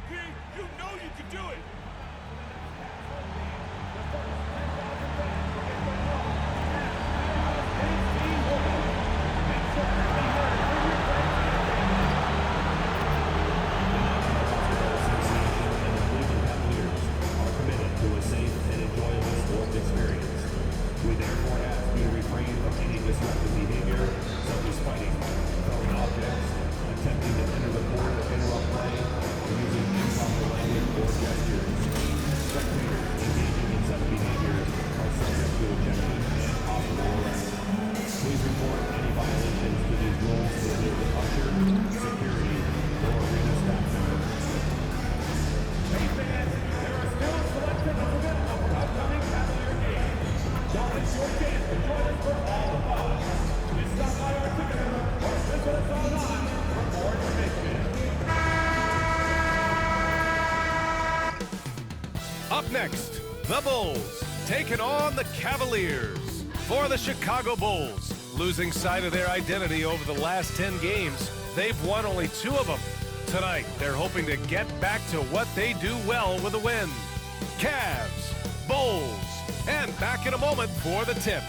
You know you can do it! We therefore ask you to refrain from any disruptive behavior, such as fighting, throwing objects, attempting to enter the court or interrupt play, or using improper language or gestures. Spectators engaging in such behavior are subject to ejection and possible arrest. Please report any violations to these rules to the local usher, security, or arena staff member. Hey fans, there are still select tickets available for upcoming Cavalier games. Don't miss your chance to join us for all the fun. Just stop by our ticket or visit us online for more information. Up next, the Bulls taking on the Cavaliers. For the Chicago Bulls, losing sight of their identity over the last 10 games, they've won only 2 of them. Tonight, they're hoping to get back to what they do well with a win. Cavs, Bulls, and back in a moment for the tip.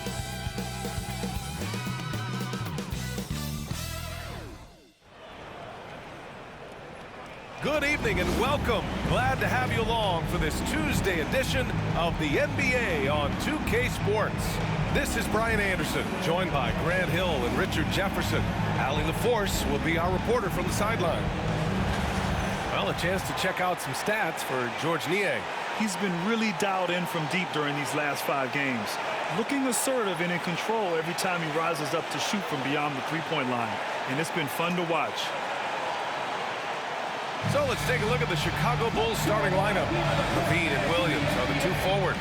Good evening and welcome. Glad to have you along for this Tuesday edition of the NBA on 2K Sports. This is Brian Anderson, joined by Grant Hill and Richard Jefferson. Allie LaForce will be our reporter from the sideline. Well, a chance to check out some stats for Georges Niang. He's been really dialed in from deep during these last 5 games. Looking assertive and in control every time he rises up to shoot from beyond the three-point line. And it's been fun to watch. So let's take a look at the Chicago Bulls starting lineup. Levine and Williams are the 2 forwards.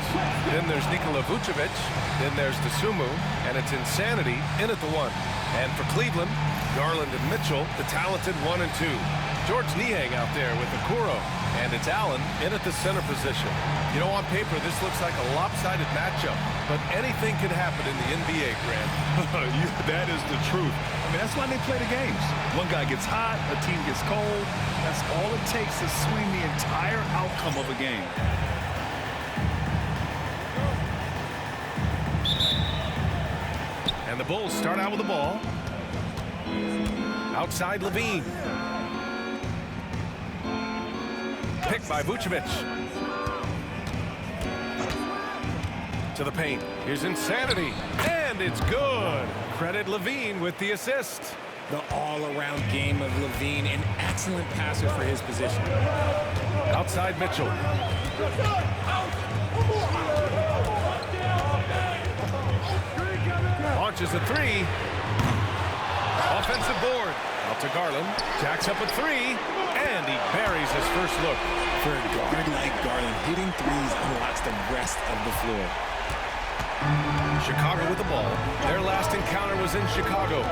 Then there's Nikola Vucevic. Then there's DeSumo. And it's Insanity in at the 1. And for Cleveland, Garland and Mitchell, the talented 1 and 2. Georges Niang out there with Okoro. And it's Allen in at the center position. You know, on paper, this looks like a lopsided matchup. But anything can happen in the NBA, Grant. That is the truth. I mean, that's why they play the games. One guy gets hot, a team gets cold. That's all it takes to swing the entire outcome of a game. And the Bulls start out with the ball. Outside Levine. Picked by Vucevic. To the paint. Here's Insanity. And it's good. Credit Levine with the assist. The all-around game of Levine, an excellent passer for his position. Outside Mitchell. Launches a 3. Offensive board. Out to Garland. Jacks up a 3. And he buries his first look. For a guard like Garland, hitting threes unlocks the rest of the floor. Chicago with the ball. Their last encounter was in Chicago.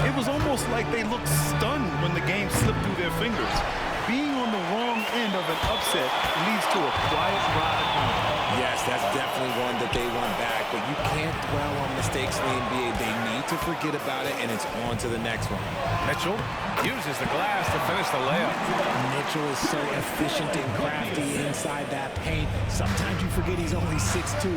It was almost like they looked stunned when the game slipped through their fingers. Being on the wrong end of an upset leads to a quiet ride home. Yes, that's definitely one that they want back, but you can't dwell on mistakes in the NBA. They need to forget about it, and it's on to the next one. Mitchell uses the glass to finish the layup. Mitchell is so efficient and crafty inside that paint. Sometimes you forget he's only 6'2".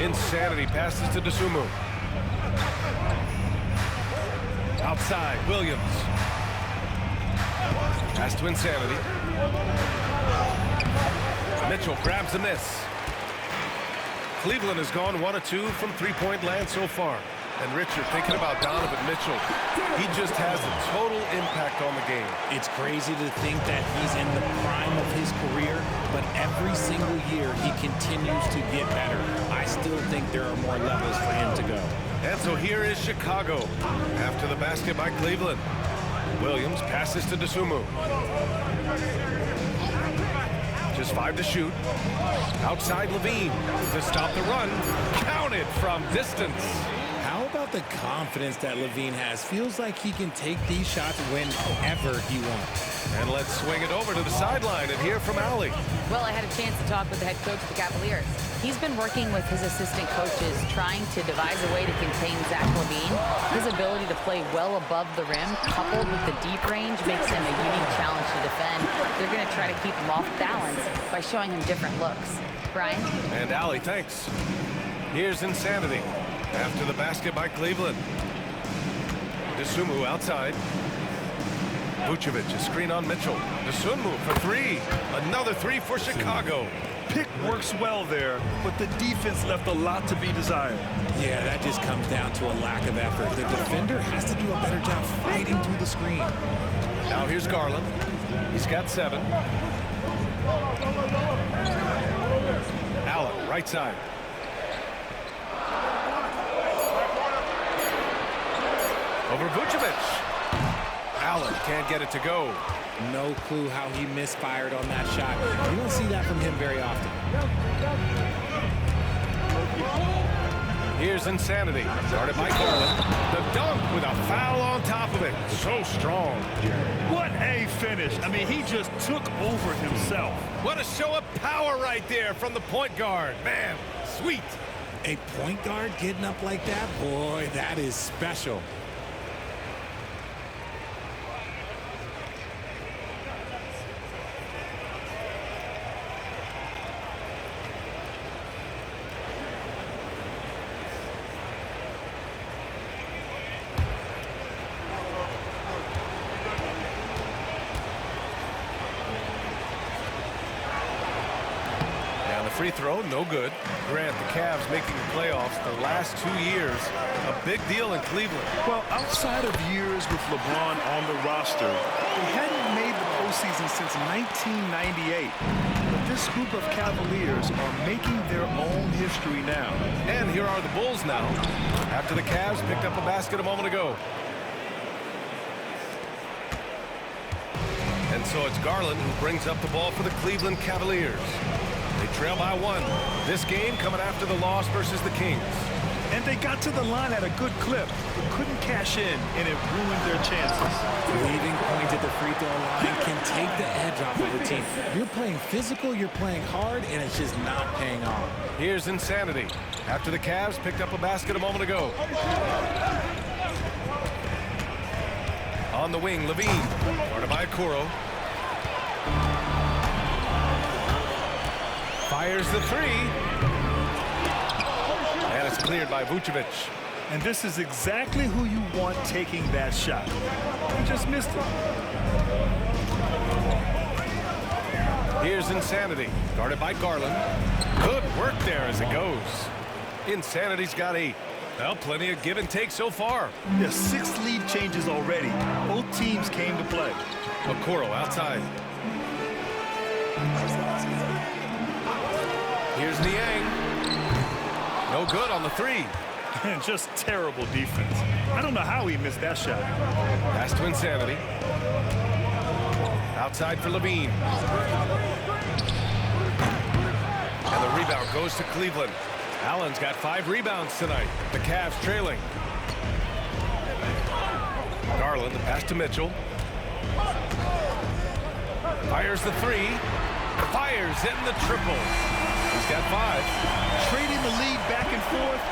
Insanity passes to Dosunmu. Outside, Williams. Pass to Insanity. Mitchell grabs the miss. Cleveland has gone 1 of 2 from three-point land so far. And Richard, thinking about Donovan Mitchell, he just has a total impact on the game. It's crazy to think that he's in the prime of his career, but every single year he continues to get better. I still think there are more levels for him to go. And so here is Chicago after the basket by Cleveland. Williams passes to Dosunmu. Just 5 to shoot. Outside Levine to stop the run. Counted from distance. How about the confidence that Levine has? Feels like he can take these shots whenever he wants. And let's swing it over to the sideline and hear from Allie. Well, I had a chance to talk with the head coach of the Cavaliers. He's been working with his assistant coaches, trying to devise a way to contain Zach Levine. His ability to play well above the rim, coupled with the deep range, makes him a unique challenge to defend. They're going to try to keep him off balance by showing him different looks. Brian? And Allie, thanks. Here's Insanity after the basket by Cleveland. Dosunmu outside. Vucevic, a screen on Mitchell. Dosunmu for 3. Another 3 for Chicago. Pick works well there, but the defense left a lot to be desired. Yeah, that just comes down to a lack of effort. The defender has to do a better job fighting through the screen. Now here's Garland. He's got 7. Allen, right side. Over Vucevic. Allen can't get it to go. No clue how he misfired on that shot. You don't see that from him very often. Here's Insanity. Started by Garland. The dunk with a foul on top of it. So strong. What a finish. I mean, he just took over himself. What a show of power right there from the point guard. Man, sweet. A point guard getting up like that? Boy, that is special. Free throw, no good. Grant, the Cavs making the playoffs the last 2 years. A big deal in Cleveland. Well, outside of years with LeBron on the roster, they hadn't made the postseason since 1998. But this group of Cavaliers are making their own history now. And here are the Bulls now, after the Cavs picked up a basket a moment ago. And so it's Garland who brings up the ball for the Cleveland Cavaliers. They trail by 1. This game coming after the loss versus the Kings. And they got to the line at a good clip, but couldn't cash in, and it ruined their chances. Leaving points at the free throw line can take the edge off of the team. You're playing physical, you're playing hard, and it's just not paying off. Here's Insanity after the Cavs picked up a basket a moment ago. On the wing, Levine. Guarded by Okoro. Fires the 3. And it's cleared by Vucevic. And this is exactly who you want taking that shot. He just missed it. Here's Insanity. Guarded by Garland. Good work there as it goes. Insanity's got 8. Well, plenty of give and take so far. There's 6 lead changes already. Both teams came to play. Okoro outside. Here's Niang. No good on the 3. And just terrible defense. I don't know how he missed that shot. Pass to Insanity. Outside for Levine. And the rebound goes to Cleveland. Allen's got 5 rebounds tonight. The Cavs trailing. Garland, the pass to Mitchell. Fires the 3. Fires in the triple. He's got 5. Trading the lead back and forth,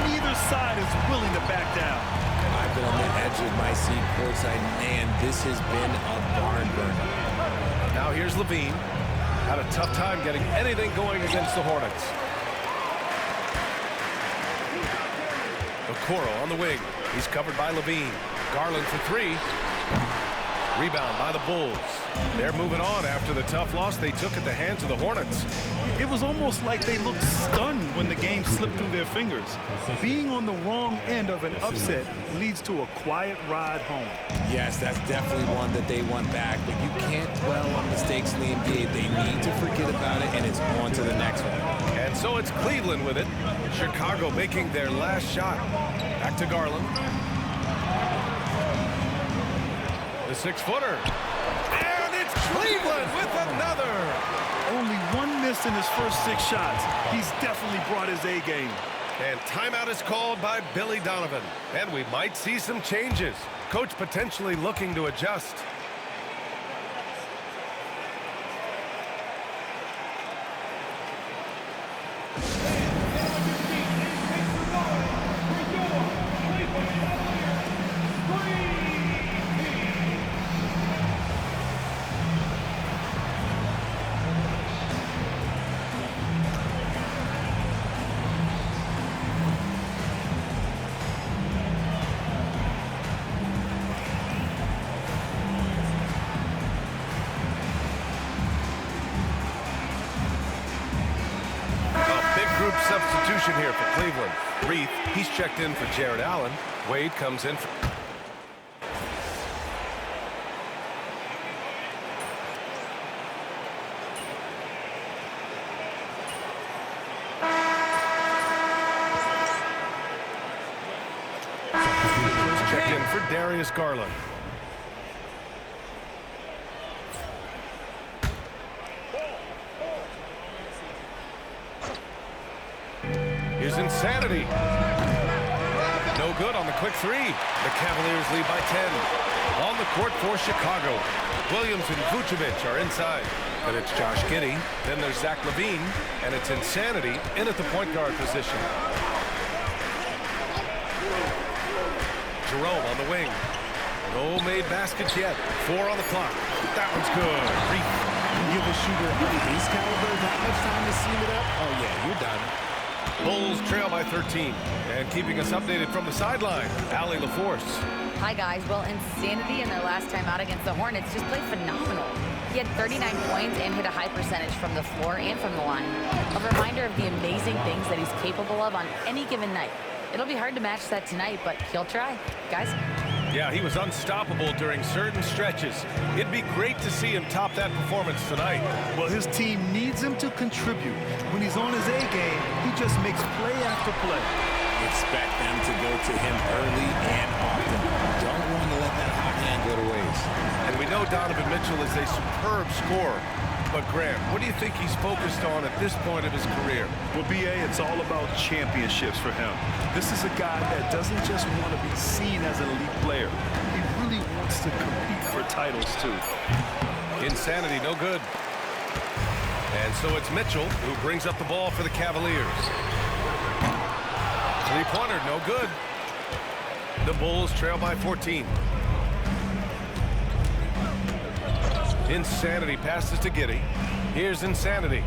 neither side is willing to back down. I've been on the edge of my seat courtside. Man, this has been a barn burner. Now here's Levine. Had a tough time getting anything going against the Hornets. Okoro on the wing. He's covered by Levine. Garland for three. Rebound by the Bulls. They're moving on after the tough loss they took at the hands of the Hornets. It was almost like they looked stunned when the game slipped through their fingers. Being on the wrong end of an upset leads to a quiet ride home. Yes, that's definitely one that they want back, but you can't dwell on mistakes in the NBA. They need to forget about it, and it's on to the next one. And so it's Cleveland with it. Chicago making their last shot. Back to Garland. The six-footer. And it's Cleveland with another. Only one miss in his first 6 shots. He's definitely brought his A game. And timeout is called by Billy Donovan. And we might see some changes. Coach potentially looking to adjust. Group substitution here for Cleveland. Reith, he's checked in for Jared Allen. Wade comes in for... checked in for Darius Garland. Here's Insanity. No good on the quick three. The Cavaliers lead by 10. On the court for Chicago. Williams and Vucevic are inside. But it's Josh Giddey. Then there's Zach LaVine. And it's Insanity in at the point guard position. Jerome on the wing. No made baskets yet. 4 on the clock. That one's good. Reith. Give a shooter of his caliber that much time to seal it up? Oh, yeah, you're done. Bulls trail by 13. And keeping us updated from the sideline, Allie LaForce. Hi, guys. Well, Insanity in their last time out against the Hornets just played phenomenal. He had 39 points and hit a high percentage from the floor and from the line. A reminder of the amazing things that he's capable of on any given night. It'll be hard to match that tonight, but he'll try. Guys? Yeah, he was unstoppable during certain stretches. It'd be great to see him top that performance tonight. Well, his team needs him to contribute. When he's on his A game, he just makes play after play. Expect them to go to him early and often. Don't want to let that hot hand go to waste. And we know Donovan Mitchell is a superb scorer. But Grant, what do you think he's focused on at this point of his career? Well, B.A., it's all about championships for him. This is a guy that doesn't just want to be seen as an elite player. He really wants to compete for titles, too. Insanity, no good. And so it's Mitchell who brings up the ball for the Cavaliers. Three-pointer, no good. The Bulls trail by 14. Insanity passes to Giddey. Here's Insanity.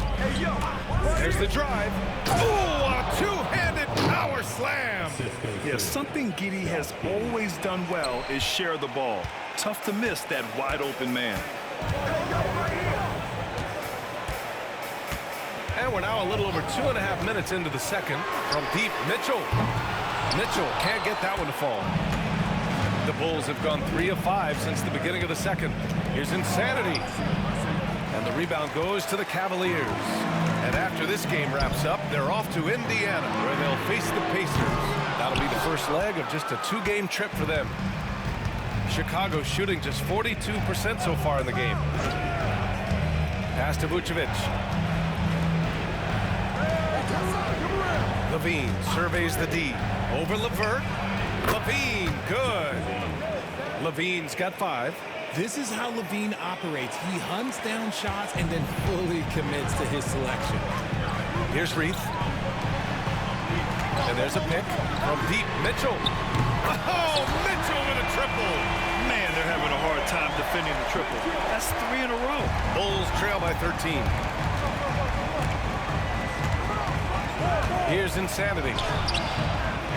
There's the drive. Ooh, a two-handed power slam. Yeah, something Giddey has always done well is share the ball. Tough to miss that wide-open man. And we're now a little over 2.5 minutes into the second. From deep, Mitchell. Mitchell can't get that one to fall. The Bulls have gone 3 of 5 since the beginning of the second. Here's Insanity. And the rebound goes to the Cavaliers. And after this game wraps up, they're off to Indiana, where they'll face the Pacers. That'll be the first leg of just a 2-game trip for them. Chicago shooting just 42% so far in the game. Pass to Vucevic. LaVine surveys the D. Over LeVert. LaVine, good. LaVine's got 5. This is how LaVine operates. He hunts down shots and then fully commits to his selection. Here's Reith. And there's a pick from deep. Mitchell. Oh, Mitchell with a triple. Man, they're having a hard time defending the triple. That's 3 in a row. Bulls trail by 13. Here's Insanity.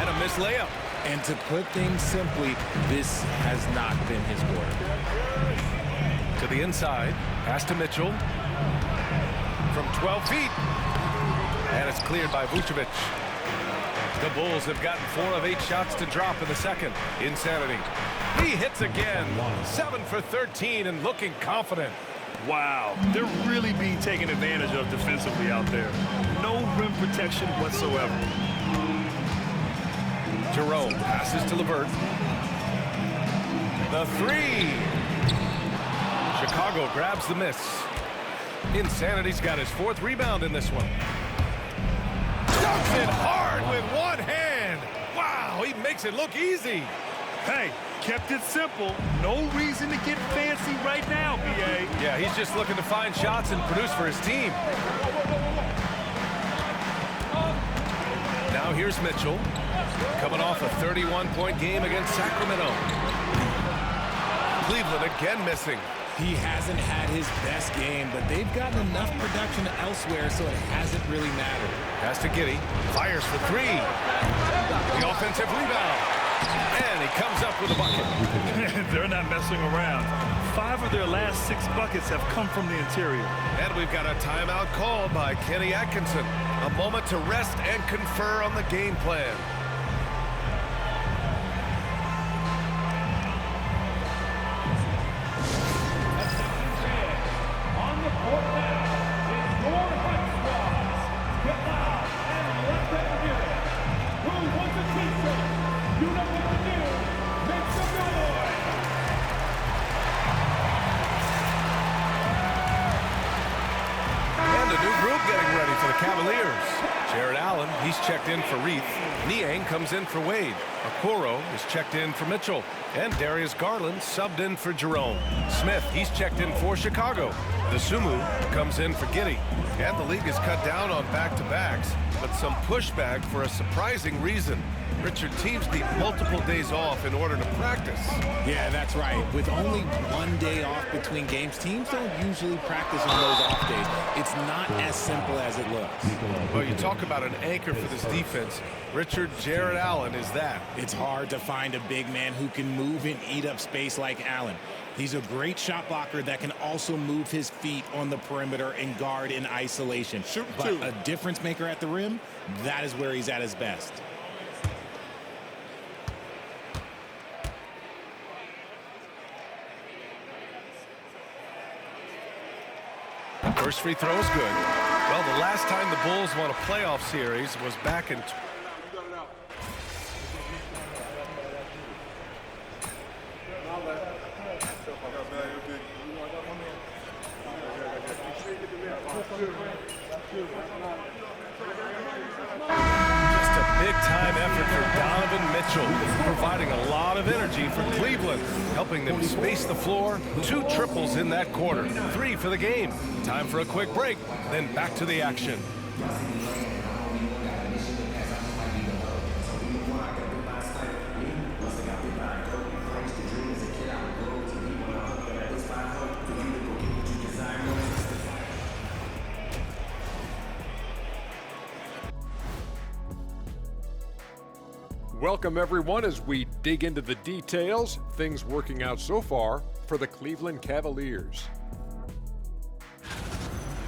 And a missed layup. And to put things simply, this has not been his quarter. To the inside, pass to Mitchell. From 12 feet. And it's cleared by Vucevic. The Bulls have gotten 4 of 8 shots to drop in the second. Insanity. He hits again. 7 for 13 and looking confident. Wow, they're really being taken advantage of defensively out there. No rim protection whatsoever. Jerome passes to LeVert. The 3. Chicago grabs the miss. Insanity's got his 4th rebound in this one. Dunks it hard with one hand. Wow, he makes it look easy. Hey, kept it simple. No reason to get fancy right now, B.A. Yeah, he's just looking to find shots and produce for his team. Now here's Mitchell, coming off a 31-point game against Sacramento. Cleveland again missing. He hasn't had his best game, but they've gotten enough production elsewhere, so it hasn't really mattered. Pass to Giddey, fires for 3. The offensive rebound. And he comes up with a bucket. They're not messing around. 5 of their last 6 buckets have come from the interior. And we've got a timeout called by Kenny Atkinson. A moment to rest and confer on the game plan. On the court now is your Hot Squads. Get loud and let them hear it. Who wants a t-shirt? You know what to do. Make some noise. And a new group getting ready for the Cavaliers. Jared Allen, he's checked in for Reith. Niang comes in for Wade. Okoro is checked in for Mitchell. And Darius Garland subbed in for Jerome. Smith, he's checked in for Chicago. The Sumu comes in for Giddey. And the league has cut down on back-to-backs, but some pushback for a surprising reason. Richard, teams need multiple days off in order to practice. Yeah, that's right. With only 1 day off between games, teams don't usually practice on those off days. It's not as simple as it looks. Well, you talk about an anchor for this defense. Richard, Jared Allen is that. It's hard to find a big man who can move and eat up space like Allen. He's a great shot blocker that can also move his feet on the perimeter and guard in isolation. But a difference maker at the rim, that is where he's at his best. First free throw is good. Well, the last time the Bulls won a playoff series was back in... Just a big-time effort for Donovan Mitchell, providing a lot of energy for Cleveland, helping them space the floor. 2 triples in that quarter, 3 for the game. Time for a quick break, then back to the action. Welcome, everyone, as we dig into the details, things working out so far for the Cleveland Cavaliers.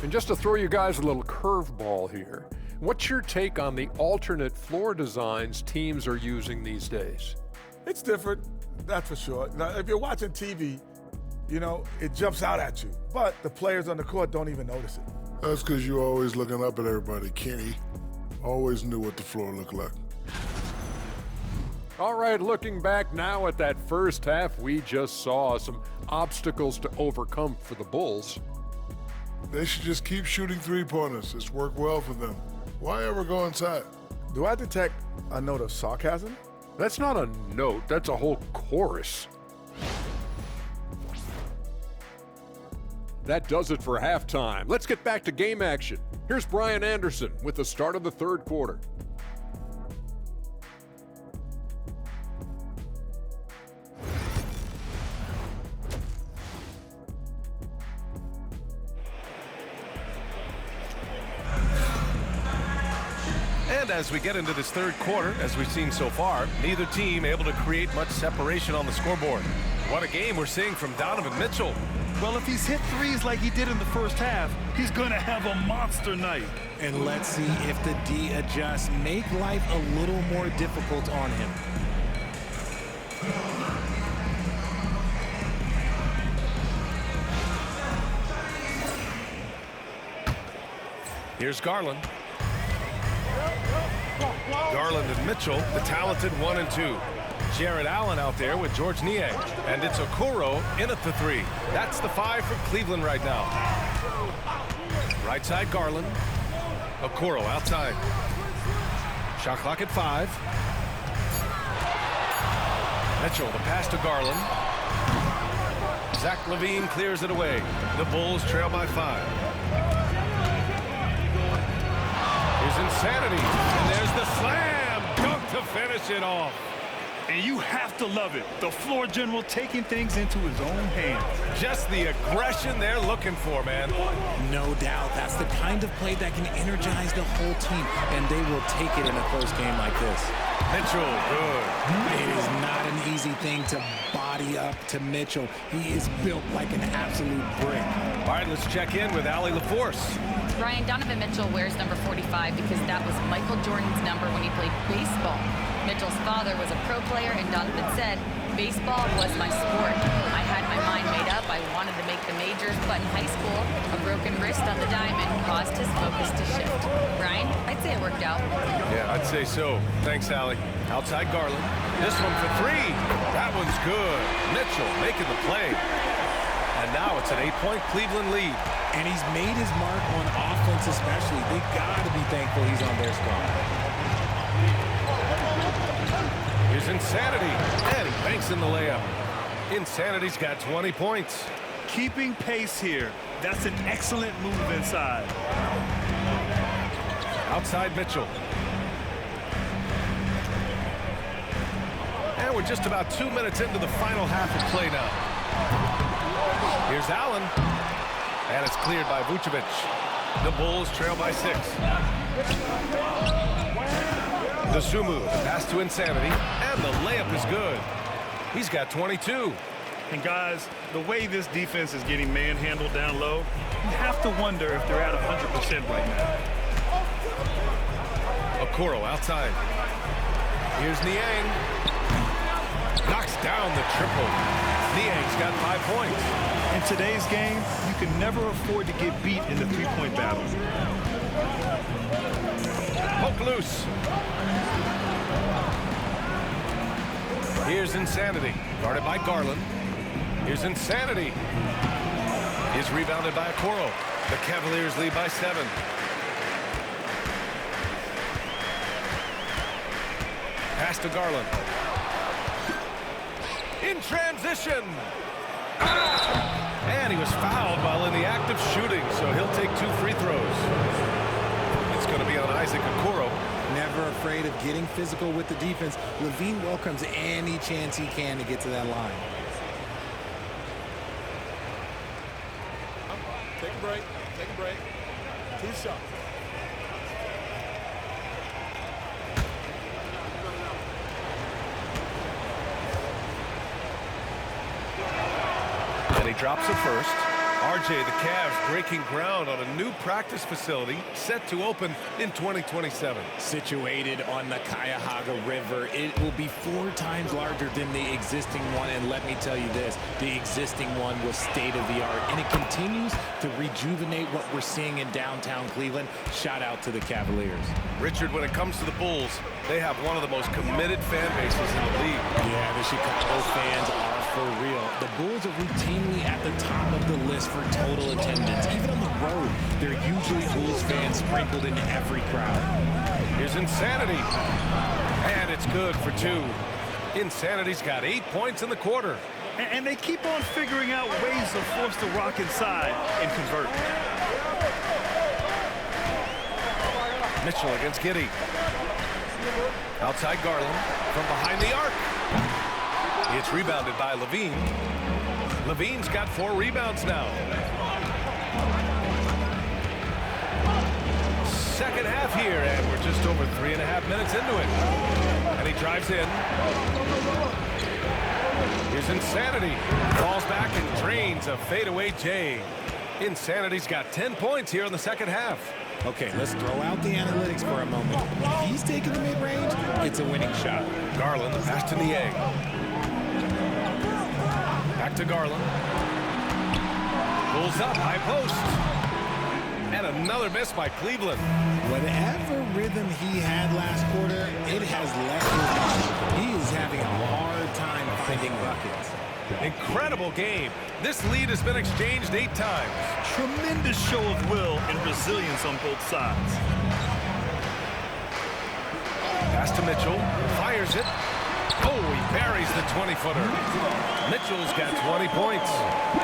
And just to throw you guys a little curveball here, what's your take on the alternate floor designs teams are using these days? It's different, that's for sure. Now, if you're watching TV, you know, it jumps out at you. But the players on the court don't even notice it. That's because you're always looking up at everybody, Kenny. Always knew what the floor looked like. All right, looking back now at that first half, we just saw some obstacles to overcome for the Bulls. They should just keep shooting three-pointers. It's worked well for them. Why ever go inside? Do I detect a note of sarcasm? That's not a note, that's a whole chorus. That does it for halftime. Let's get back to game action. Here's Brian Anderson with the start of the third quarter. And as we get into this third quarter, as we've seen so far, neither team able to create much separation on the scoreboard. What a game we're seeing from Donovan Mitchell. Well, if he's hit threes like he did in the first half, he's going to have a monster night. And let's see if the D adjusts, make life a little more difficult on him. Here's Garland. Garland and Mitchell, the talented 1 and 2. Jared Allen out there with George Niang. And it's Okoro in at the 3. That's the 5 for Cleveland right now. Right side Garland. Okoro outside. Shot clock at 5. Mitchell, the pass to Garland. Zach LaVine clears it away. The Bulls trail by 5. Here's Insanity, and there's the slam dunk to finish it off. And you have to love it. The floor general taking things into his own hands. Just the aggression they're looking for, man. No doubt. That's the kind of play that can energize the whole team, and they will take it in a close game like this. Mitchell, good. It is not an easy thing to body up to Mitchell. He is built like an absolute brick. All right, let's check in with Allie LaForce. Brian, Donovan Mitchell wears number 45 because that was Michael Jordan's number when he played baseball. Mitchell's father was a pro player, and Donovan said, baseball was my sport. I had my mind made up. I wanted to make the majors, but in high school, a broken wrist on the diamond caused his focus to shift. Brian, I'd say it worked out. Yeah, I'd say so. Thanks, Allie. Outside Garland. This one for 3. That one's good. Mitchell making the play. And now it's an 8-point Cleveland lead. And he's made his mark on offense especially. They got to be thankful he's on their squad. Here's Insanity, and he banks in the layup. Insanity's got 20 points. Keeping pace here. That's an excellent move inside. Outside Mitchell. And we're just about 2 minutes into the final half of play now. Here's Allen. And it's cleared by Vucevic. The Bulls trail by 6. Dosunmu, the pass to Insanity, and the layup is good. He's got 22. And guys, the way this defense is getting manhandled down low, you have to wonder if they're at 100% right now. Okoro outside. Here's Niang. Knocks down the triple. Niang's got 5 points. In today's game, you can never afford to get beat in the three-point battle. Poke loose. Here's Insanity, guarded by Garland. Here's Insanity. He's rebounded by Okoro. The Cavaliers lead by 7. Pass to Garland. In transition. And he was fouled while in the act of shooting, so he'll take 2 free throws. It's going to be on Isaac Okoro. Never afraid of getting physical with the defense. LaVine welcomes any chance he can to get to that line. Take a break. Take a break. 2 shots. And he drops it first. RJ, the Cavs breaking ground on a new practice facility set to open in 2027. Situated on the Cuyahoga River, it will be 4 times larger than the existing one. And let me tell you this, the existing one was state-of-the-art, and it continues to rejuvenate what we're seeing in downtown Cleveland. Shout out to the Cavaliers. Richard, when it comes to the Bulls, they have one of the most committed fan bases in the league. Yeah, the Chicago fans are for real. The Bulls are routinely at the top of the list for total attendance. Even on the road, there are usually Bulls fans sprinkled in every crowd. Here's Insanity. And it's good for 2. Insanity's got 8 points in the quarter. And they keep on figuring out ways to force the rock inside and convert. Mitchell against Giddey. Outside Garland from behind the arc. It's rebounded by LaVine. LaVine's got 4 rebounds now. second half here, and we're just over 3.5 minutes into it. And he drives in. Here's Insanity. Falls back and drains a fadeaway J. Insanity's got 10 points here in the second half. Okay, let's throw out the analytics for a moment. If he's taking the mid-range, it's a winning shot. Garland, the pass to Niang. Back to Garland. Pulls up, high post. And another miss by Cleveland. Whatever rhythm he had last quarter, it has left his body. He is having a hard time finding buckets. Incredible game. This lead has been exchanged 8 times. Tremendous show of will and resilience on both sides. Pass to Mitchell. Fires it. Oh, he buries the 20-footer. Mitchell's got 20 points.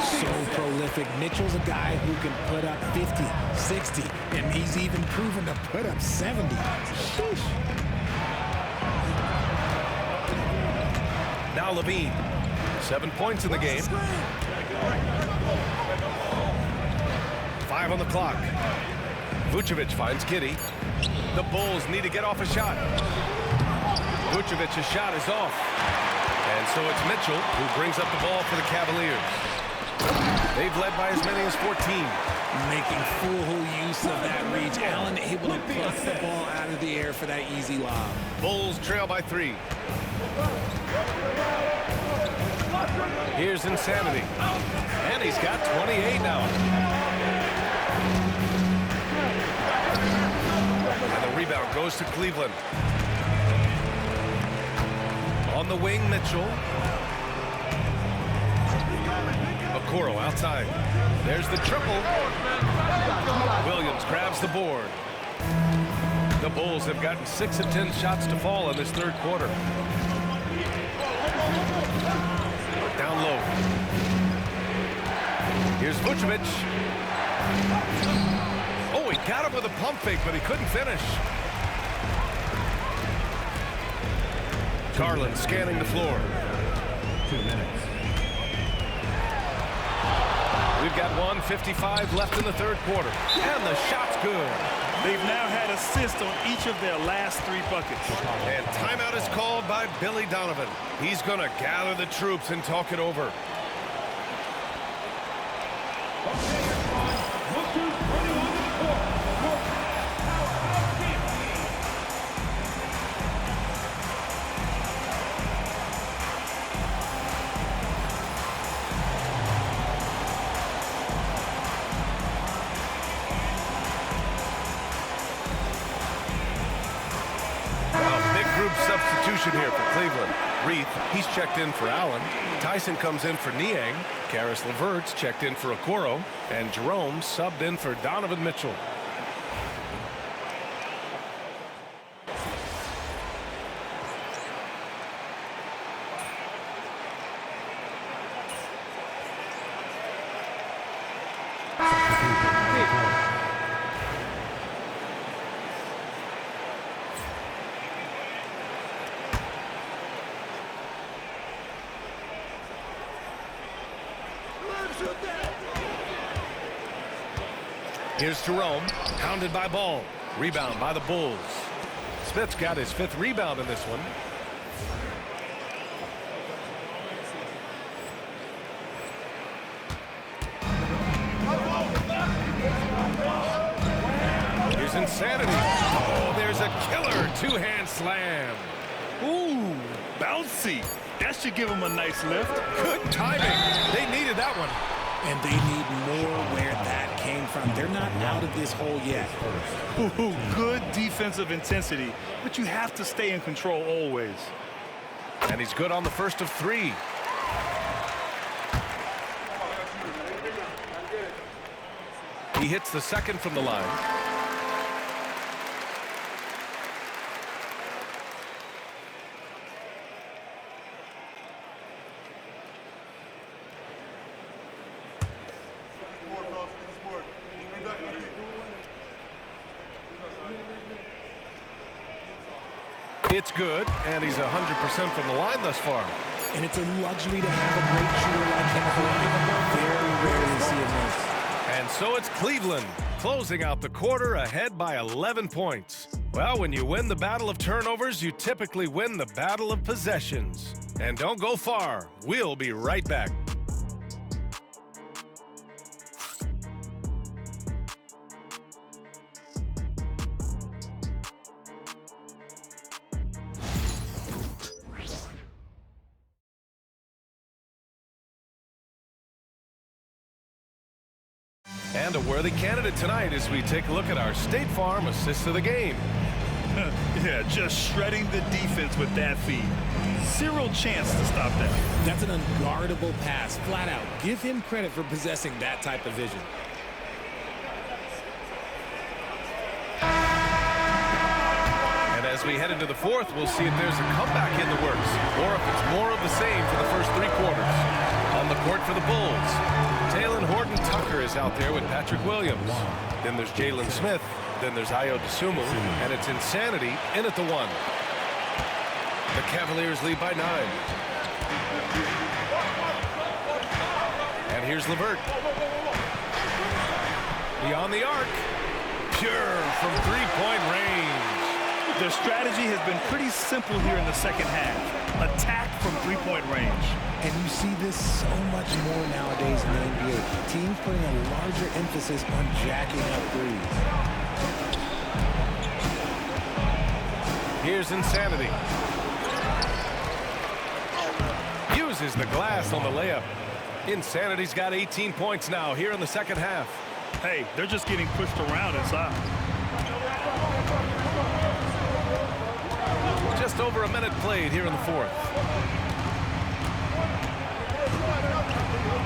So prolific. Mitchell's a guy who can put up 50, 60, and he's even proven to put up 70. Sheesh. Now Levine. 7 points in the game. 5 on the clock. Vucevic finds Giddey. The Bulls need to get off a shot. Vucevic's shot is off. And so it's Mitchell who brings up the ball for the Cavaliers. They've led by as many as 14. Making full use of that reach. Allen able to pluck the ball out of the air for that easy lob. Bulls trail by 3. Here's Insanity. And he's got 28 now. And the rebound goes to Cleveland. On the wing, Mitchell. Okoro outside. There's the triple. Williams grabs the board. The Bulls have gotten 6 of 10 shots to fall in this third quarter. Down low. Here's Vucevic. Oh, he got him with a pump fake, but he couldn't finish. Garland scanning the floor. 2 minutes. We've got 1:55 left in the third quarter. And the shot's good. They've now had assists on each of their last 3 buckets. And timeout is called by Billy Donovan. He's going to gather the troops and talk it over. Substitution here for Cleveland. Reith, he's checked in for Allen. Tyson comes in for Niang. Karis LeVert's checked in for Okoro. And Jerome subbed in for Donovan Mitchell. Here's Jerome, pounded by Ball. Rebound by the Bulls. Smith's got his 5th rebound in this one. Here's Insanity. Oh, there's a killer 2-hand slam. Ooh, bouncy. That should give them a nice lift. Good timing. They needed that one. And they need more where that came from. They're not out of this hole yet. Ooh, good defensive intensity, but you have to stay in control always. And he's good on the first of 3. He hits the second from the line. It's good, and he's 100% from the line thus far. And it's a luxury to have a great shooter like him. Very rarely see a miss. And And so it's Cleveland closing out the quarter ahead by 11 points. Well, when you win the battle of turnovers, you typically win the battle of possessions. And don't go far. We'll be right back. And a worthy candidate tonight as we take a look at our State Farm assist of the game. Yeah, just shredding the defense with that feed. Zero chance to stop that. That's an unguardable pass, flat out. Give him credit for possessing that type of vision. And as we head into the fourth, we'll see if there's a comeback in the works, or if it's more of the same for the first three quarters. On the court for the Bulls, Taylor Horton Tucker is out there with Patrick Williams. Then there's Jalen Smith. Then there's Ayo Dosunmu, and it's Insanity in at the 1. The Cavaliers lead by 9. And here's LeVert. Beyond the arc. Pure from three-point range. Their strategy has been pretty simple here in the second half. Attack from three-point range. And you see this so much more nowadays in the NBA. Teams putting a larger emphasis on jacking up threes. Here's Insanity. Uses the glass on the layup. Insanity's got 18 points now here in the second half. Hey, they're just getting pushed around inside. Just over a minute played here in the fourth.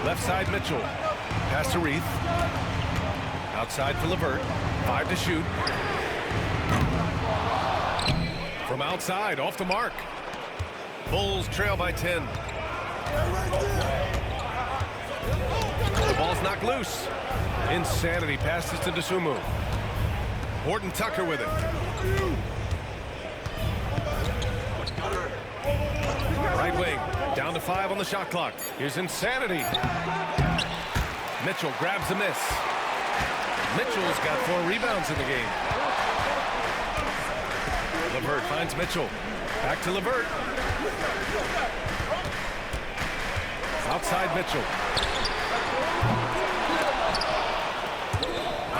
Left side Mitchell. Pass to Reith. Outside for LeVert. 5 to shoot. From outside, off the mark. Bulls trail by 10. The ball's knocked loose. Insanity passes to Dosunmu. Horton Tucker with it. Right wing, down to 5 on the shot clock. Here's Insanity. Mitchell grabs the miss. Mitchell's got 4 rebounds in the game. LeVert finds Mitchell. Back to LeVert. Outside Mitchell.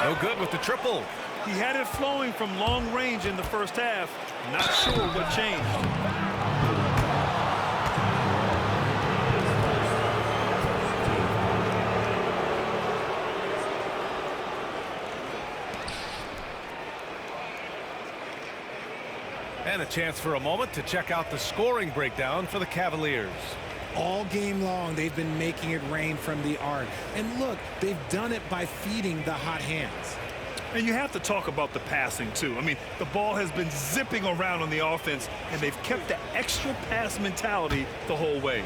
No good with the triple. He had it flowing from long range in the first half. Not sure what changed. And a chance for a moment to check out the scoring breakdown for the Cavaliers. All game long, they've been making it rain from the arc. And look, they've done it by feeding the hot hands. And you have to talk about the passing, too. I mean, the ball has been zipping around on the offense, and they've kept the extra pass mentality the whole way.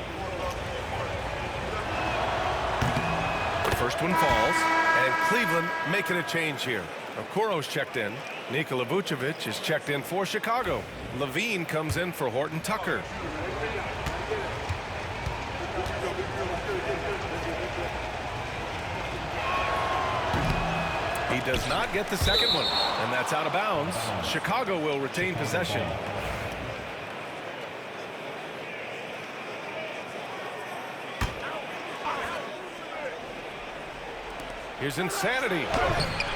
The first one falls, and Cleveland making a change here. Okoro's checked in. Nikola Vucevic is checked in for Chicago. Levine comes in for Horton Tucker. He does not get the second one, and that's out of bounds. Chicago will retain possession. Here's Insanity.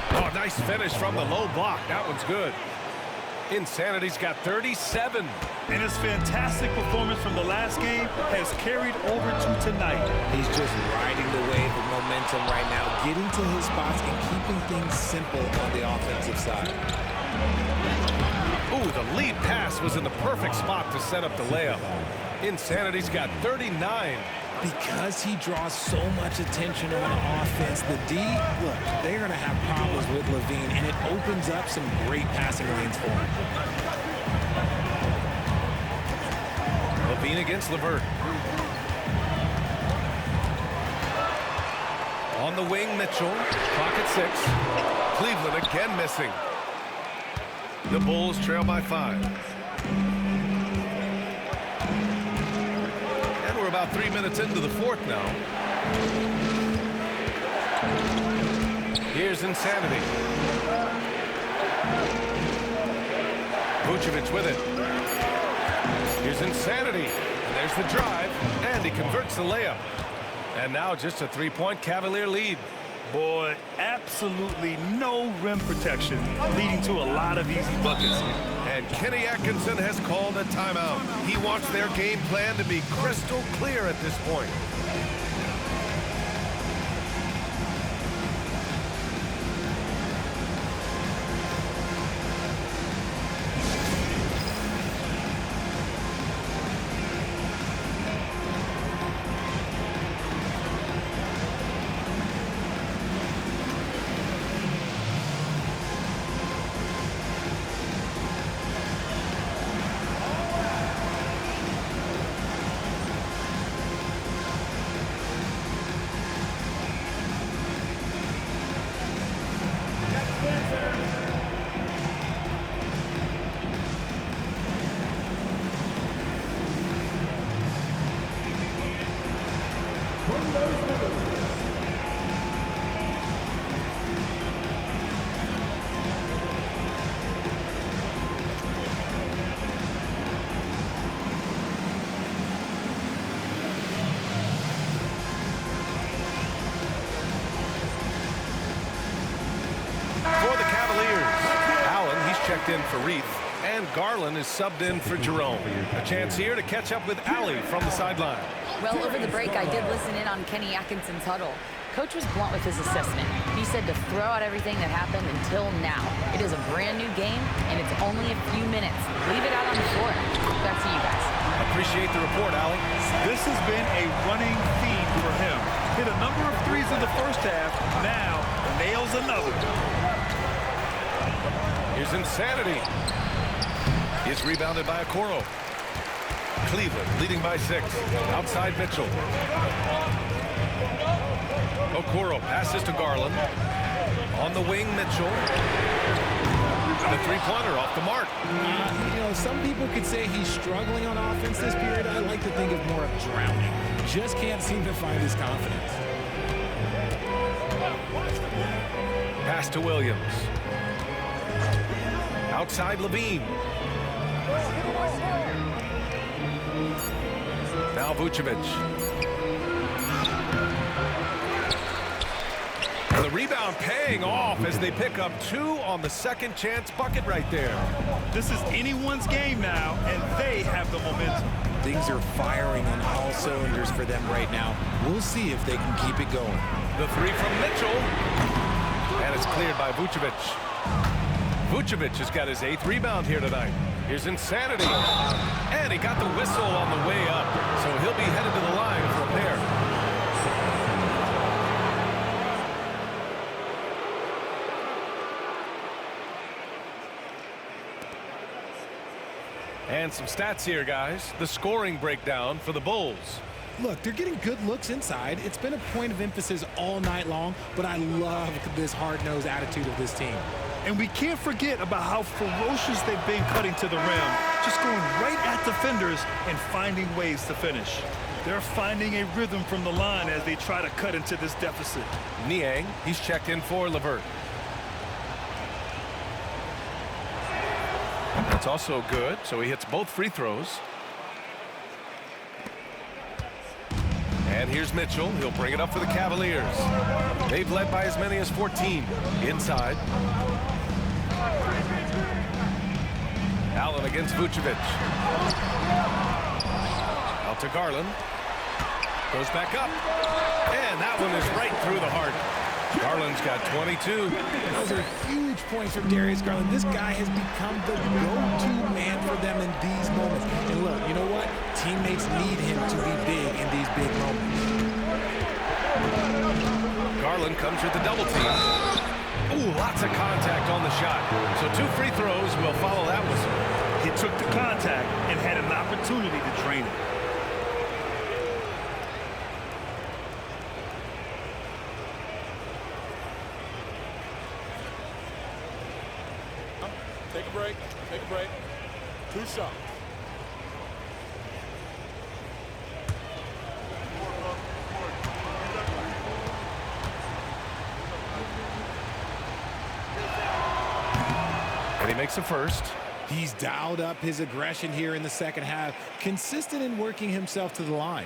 Oh, nice finish from the low block. That one's good. Insanity's got 37. And his fantastic performance from the last game has carried over to tonight. He's just riding the wave of momentum right now, getting to his spots and keeping things simple on the offensive side. Ooh, the lead pass was in the perfect spot to set up the layup. Insanity's got 39. Because he draws so much attention on offense, the D, look, they're going to have problems with Levine, and it opens up some great passing lanes for him. Levine against LeVert. On the wing, Mitchell. Clock at 6. Cleveland again missing. The Bulls trail by 5. We're about 3 minutes into the fourth now. Here's Insanity. Vucevic with it. Here's Insanity. And there's the drive. And he converts the layup. And now just a three-point Cavalier lead. Boy, absolutely no rim protection, leading to a lot of easy buckets. And Kenny Atkinson has called a timeout. He wants their game plan to be crystal clear at this point. Checked in for Reith, and Garland is subbed in for Jerome. A chance here to catch up with Allie from the sideline. Well, over the break, I did listen in on Kenny Atkinson's huddle. Coach was blunt with his assessment. He said to throw out everything that happened until now. It is a brand new game, and it's only a few minutes. Leave it out on the floor. Back to you guys. Appreciate the report, Allie. This has been a running theme for him. Hit a number of threes in the first half. Now nails another. Here's Insanity. He's rebounded by Okoro. Cleveland leading by 6. Outside Mitchell. Okoro passes to Garland. On the wing, Mitchell. The three-pointer off the mark. You know, some people could say he's struggling on offense this period. I like to think of more of drowning. Just can't seem to find his confidence. Pass to Williams. Outside Levine. Now Vucevic. And the rebound paying off as they pick up 2 on the second chance bucket right there. This is anyone's game now, and they have the momentum. Things are firing on all cylinders for them right now. We'll see if they can keep it going. The three from Mitchell. And it's cleared by Vucevic. Vucevic has got his 8th rebound here tonight. Here's Insanity. And he got the whistle on the way up. So he'll be headed to the line for a pair. And some stats here, guys. The scoring breakdown for the Bulls. Look, they're getting good looks inside. It's been a point of emphasis all night long, but I love this hard-nosed attitude of this team. And we can't forget about how ferocious they've been cutting to the rim, just going right at defenders and finding ways to finish. They're finding a rhythm from the line as they try to cut into this deficit. Niang, he's checked in for Levert. That's also good, so he hits both free throws. And here's Mitchell. He'll bring it up for the Cavaliers. They've led by as many as 14. Inside. Allen against Vucevic. Out to Garland. Goes back up. And that one is right through the heart. Garland's got 22. Those are huge points from Darius Garland. This guy has become the go-to man for them in these moments. And look, you know what? Teammates need him to be big in these big moments. Garland comes with the double team. Ooh, lots of contact on the shot. So 2 free throws will follow that whistle. He took the contact and had an opportunity to drain it. Take a break. Take a break. 2 shots. And he makes a first. He's dialed up his aggression here in the second half, consistent in working himself to the line.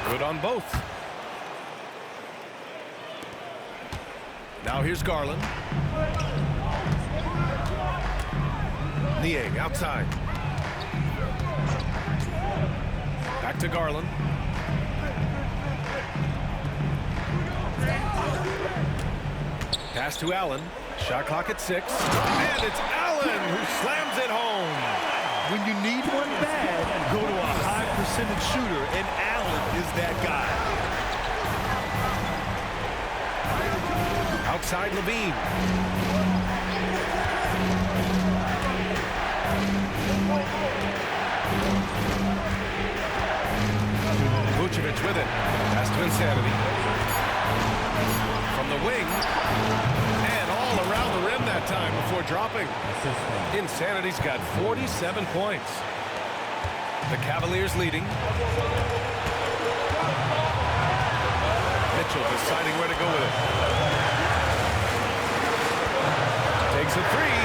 Good on both. Now here's Garland. Niang outside. Back to Garland. Pass to Allen. Shot clock at 6. And it's Allen who slams it home. When you need one bad, go to a high percentage shooter, and Allen is that guy. Outside Levine. Vucevic with it. Pass to Insanity. From the wing. And all around the rim that time before dropping. Insanity's got 47 points. The Cavaliers leading. Mitchell deciding where to go with it. Takes a three.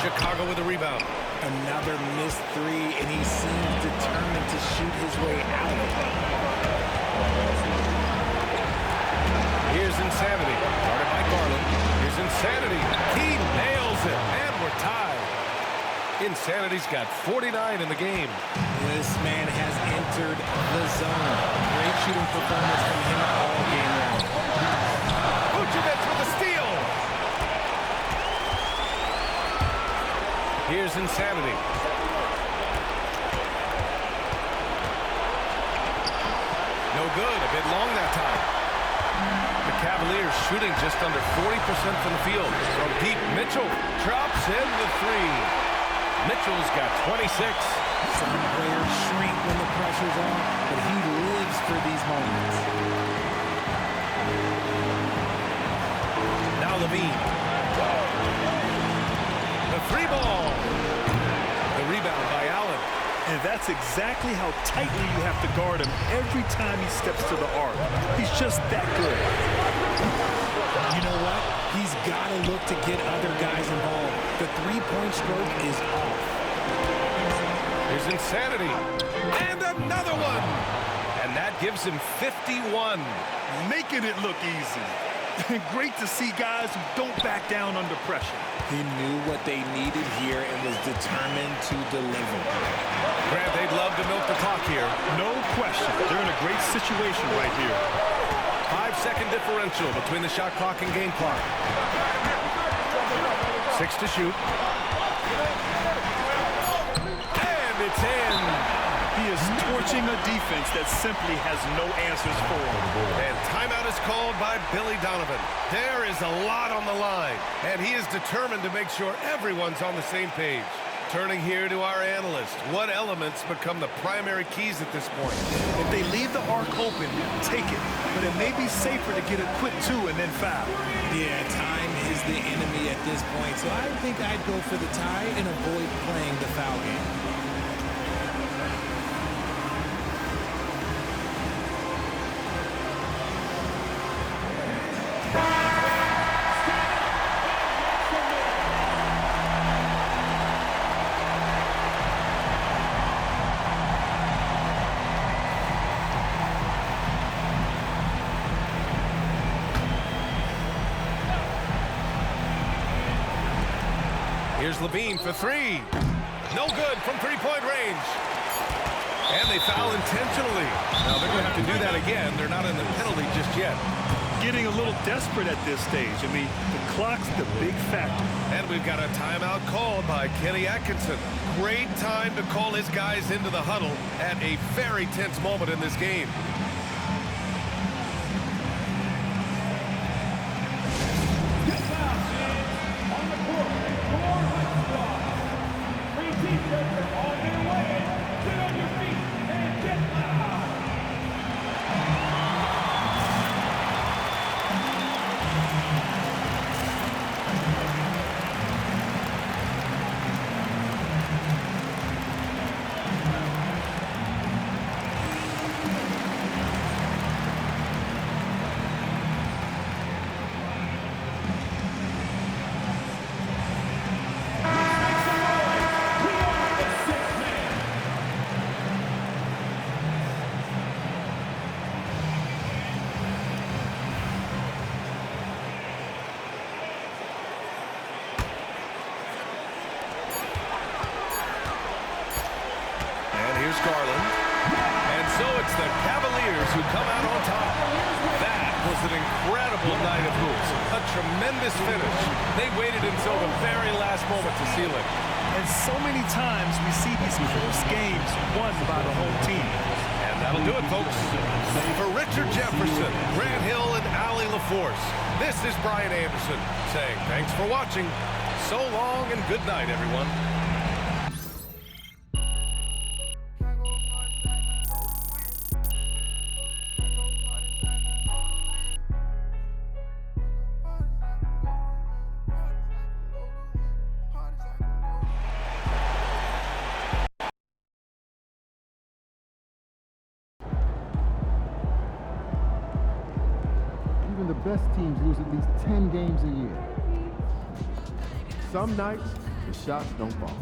Chicago with a rebound. Another missed three, and he seems determined to shoot his way out of it. Here's Insanity. Guarded by Garland. Here's Insanity. He nails it, and we're tied. Insanity's got 49 in the game. This man has entered the zone. Great shooting performance from him all game long. Vucevic with a steal. Here's Insanity. No good. A bit long that time. The Cavaliers shooting just under 40% from the field. From deep, Mitchell drops in the three. Mitchell's got 26. Some players shrink when the pressure's on, but he lives for these moments. Now Levine. The three ball. The rebound by Allen. And that's exactly how tightly you have to guard him every time he steps to the arc. He's just that good. You know what? He's got to look to get other guys involved. The three-point stroke is off. Here's Insanity. And another one. And that gives him 51. Making it look easy. Great to see guys who don't back down under pressure. He knew what they needed here and was determined to deliver. Grant, they'd love to milk the clock here. No question. They're in a great situation right here. 5-second differential between the shot clock and game clock. 6 to shoot. And it's in. He is torching a defense that simply has no answers for him. And timeout is called by Billy Donovan. There is a lot on the line, and he is determined to make sure everyone's on the same page. Turning here to our analyst, what elements become the primary keys at this point? If they leave the arc open, take it. But it may be safer to get a quick 2 and then foul. Yeah, time is the enemy at this point, so I think I'd go for the tie and avoid playing the foul game. Here's Levine for three. No good from three-point range. And they foul intentionally. Now they're going to have to do that again. They're not in the penalty just yet. Getting a little desperate at this stage. I mean, the clock's the big factor. And we've got a timeout called by Kenny Atkinson. Great time to call his guys into the huddle at a very tense moment in this game. Garland. And so it's the Cavaliers who come out on top. That was an incredible night of hoops. A tremendous finish. They waited until the very last moment to seal it. And so many times we see these close games won by the home team. And that'll do it, folks. For Richard Jefferson, Grant Hill, and Allie LaForce, this is Brian Anderson saying thanks for watching. So long and good night, everyone. Even the best teams lose at least 10 games a year. Some nights, the shots don't fall.